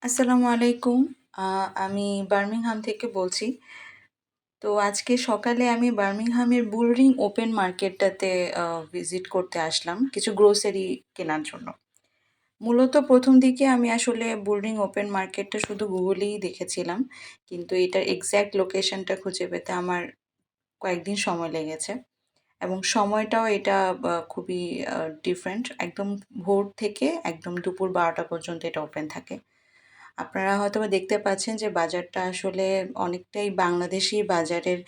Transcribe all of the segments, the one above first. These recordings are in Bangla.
আসসালামু আলাইকুম। আমি বার্মিংহাম থেকে বলছি। তো আজকে সকালে আমি বার্মিংহামের বুলরিং ওপেন মার্কেটটাতে ভিজিট করতে আসলাম কিছু গ্রোসারি কেনার জন্য। মূলত ১ম দিকে আমি আসলে বুলরিং ওপেন মার্কেটটা শুধু গুগলেই দেখেছিলাম। কিন্তু এটার এক্সাক্ট লোকেশনটা খুঁজে পেতে আমার কয়েকদিন সময় লেগেছে এবং সময়টাও এটা খুবই ডিফারেন্ট। একদম ভোর থেকে একদম দুপুর ১২টা পর্যন্ত এটা ওপেন থাকে। আপনারা হয়তোবা দেখতে পাচ্ছেন যে বাজারটা আসলে অনেকটাই বাংলাদেশী বাজারের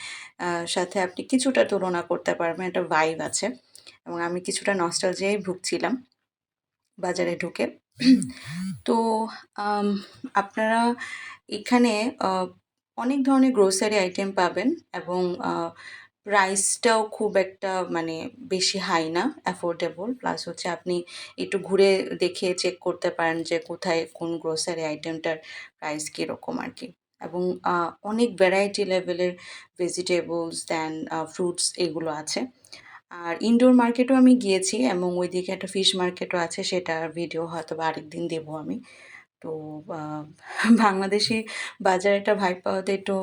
সাথে আপনি কিছুটা তুলনা করতে পারবেন। একটা ভাইব আছে এবং আমি কিছুটা নস্টালজিয়ায় ভুগছিলাম বাজারে ঢুকে। তো আম আপনারা এখানে আ অনেক ধরনের গ্রোসারি আইটেম পাবেন এবং প্রাইসটাও খুব একটা মানে বেশি হাই না, অ্যাফোর্ডেবল। প্লাস হচ্ছে আপনি একটু ঘুরে দেখে চেক করতে পারেন যে কোথায় কোন গ্রোসারি আইটেমটার প্রাইস কীরকম আরকি। এবং অনেক ভ্যারাইটি লেভেলের ভেজিটেবলস দেন ফ্রুটস এগুলো আছে। আর ইনডোর মার্কেটেও আমি গিয়েছি এবং ওইদিকে একটা ফিশ মার্কেটও আছে, সেটার ভিডিও হয়তোবা আরেকদিন দেবো আমি। তো আ বাংলাদেশী বাজারে একটা ভাইব পাওয়াতে একটু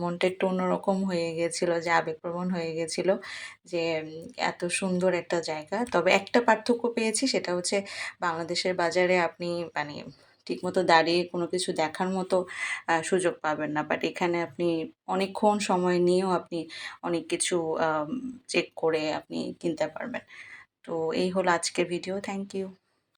মনটা একটু অন্যরকম হয়ে গিয়েছিল, যে আবেগপ্রবণ হয়ে গেছিল যে এত সুন্দর একটা জায়গা। তবে একটা পার্থক্য পেয়েছি, সেটা হচ্ছে বাংলাদেশের বাজারে আপনি মানে ঠিকমতো দাঁড়িয়ে কোনো কিছু দেখার মতো সুযোগ পাবেন না। বাট এখানে আপনি অনেকক্ষণ সময় নিয়েও আপনি অনেক কিছু চেক করে আপনি কিনতে পারবেন। তো এই হলো আজকের ভিডিও। Thank you.